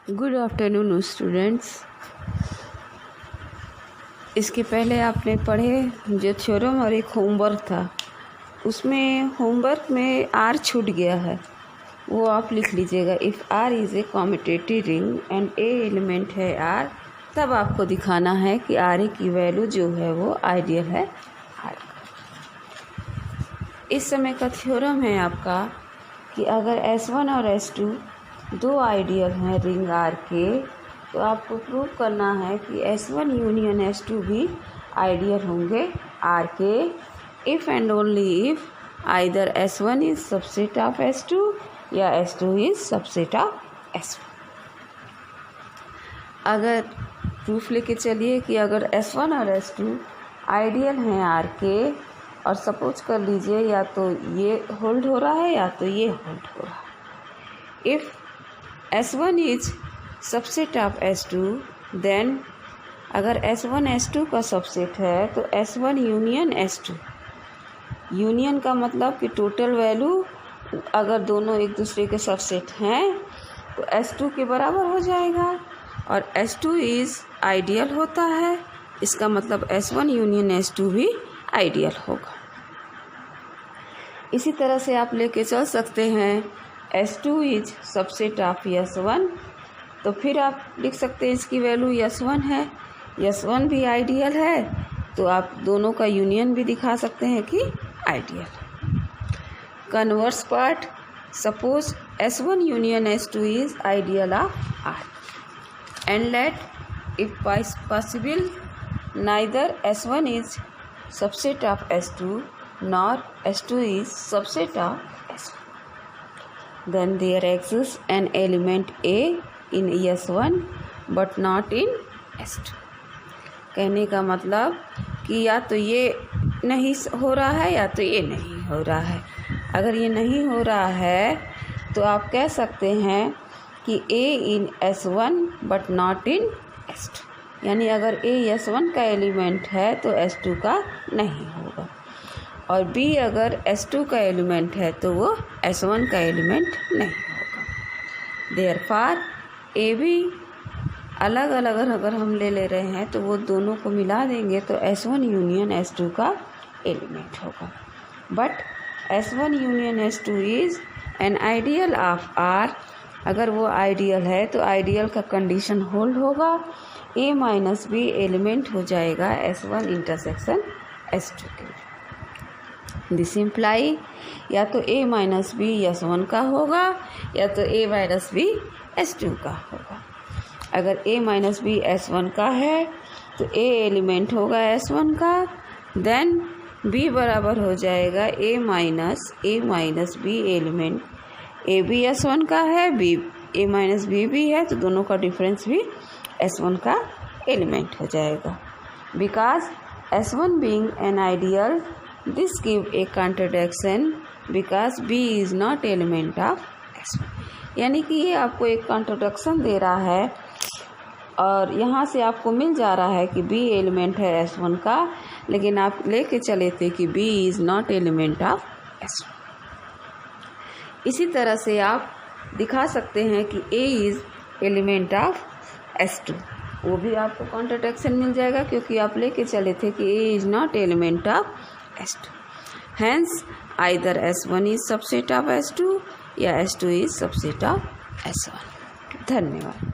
Good afternoon students. इसके पहले आपने पढ़े जो थ्योरम और एक होमवर्क था, उसमें होमवर्क में आर छूट गया है, वो आप लिख लीजिएगा। If R is a commutative ring and a element है आर, तब आपको दिखाना है कि आर ए की वैल्यू जो है वो आइडियल है आर। इस समय का थ्योरम है आपका कि अगर S1 और S2 दो आइडियल हैं रिंग आर के, तो आपको प्रूव करना है कि S1 यूनियन S2 भी आइडियल होंगे आर के, if and only if either S1 is subset of S2 या S2 is subset of S1। अगर प्रूफ लेके चलिए कि अगर S1 और S2 आइडियल हैं आर के, और सपोज कर लीजिए या तो ये होल्ड हो रहा है या तो ये होल्ड हो रहा है। If S1 is subset of S2, then अगर S1 S2 का सबसेट है तो S1 यूनियन S2। यूनियन का मतलब कि टोटल वैल्यू अगर दोनों एक दूसरे के सबसेट हैं तो S2 के बराबर हो जाएगा, और S2 इज़ आइडियल होता है, इसका मतलब S1 यूनियन S2 भी आइडियल होगा। इसी तरह से आप लेके चल सकते हैं S2 is subset of S1, तो फिर आप लिख सकते हैं इसकी वैल्यू S1 है, S1 भी आइडियल है, तो आप दोनों का यूनियन भी दिखा सकते हैं कि ideal. Converse part, suppose S1 union S2 is ideal of R, and let if possible neither S1 is subset of S2 nor S2 is subset of S1. Then there exists an element A in S1 but not in S2. कहने का मतलब कि या तो ये नहीं हो रहा है या तो ये नहीं हो रहा है। अगर ये नहीं हो रहा है तो आप कह सकते हैं कि A in S1 but not in S2, यानी अगर A S1 का एलिमेंट है तो S2 का नहीं होगा, और B अगर S2 का एलिमेंट है तो वो S1 का एलिमेंट नहीं होगा। देयरफॉर A B अलग अलग अगर हम ले रहे हैं तो वो दोनों को मिला देंगे तो S1 यूनियन S2 का एलिमेंट होगा। But S1 union S2 is an ideal of R। अगर वो आइडियल है तो आइडियल का कंडीशन होल्ड होगा, A माइनस B एलिमेंट हो जाएगा S1 इंटरसेक्शन S2 के। दिस इम्प्लाई या तो A माइनस B S1 का होगा या तो A माइनस B S2 का होगा। अगर A माइनस B S1 का है तो A एलिमेंट होगा S1 का, देन B बराबर हो जाएगा A minus B element. A भी S1 का है, B A माइनस B भी है, तो दोनों का डिफरेंस भी S1 का एलिमेंट हो जाएगा। Because S1 being an ideal, this give a contradiction because B is not element of S1। यानी कि ये आपको एक कॉन्ट्रडिक्शन दे रहा है, और यहाँ से आपको मिल जा रहा है कि B एलिमेंट है S1 का, लेकिन आप लेके चले थे कि B is not element of S1। इसी तरह से आप दिखा सकते हैं कि A is element of S2, वो भी आपको कॉन्ट्रडिक्शन मिल जाएगा क्योंकि आप लेके चले थे कि A is not element of S2। Hence either S1 is subset of S2 या S2 is subset of S1। धन्यवाद।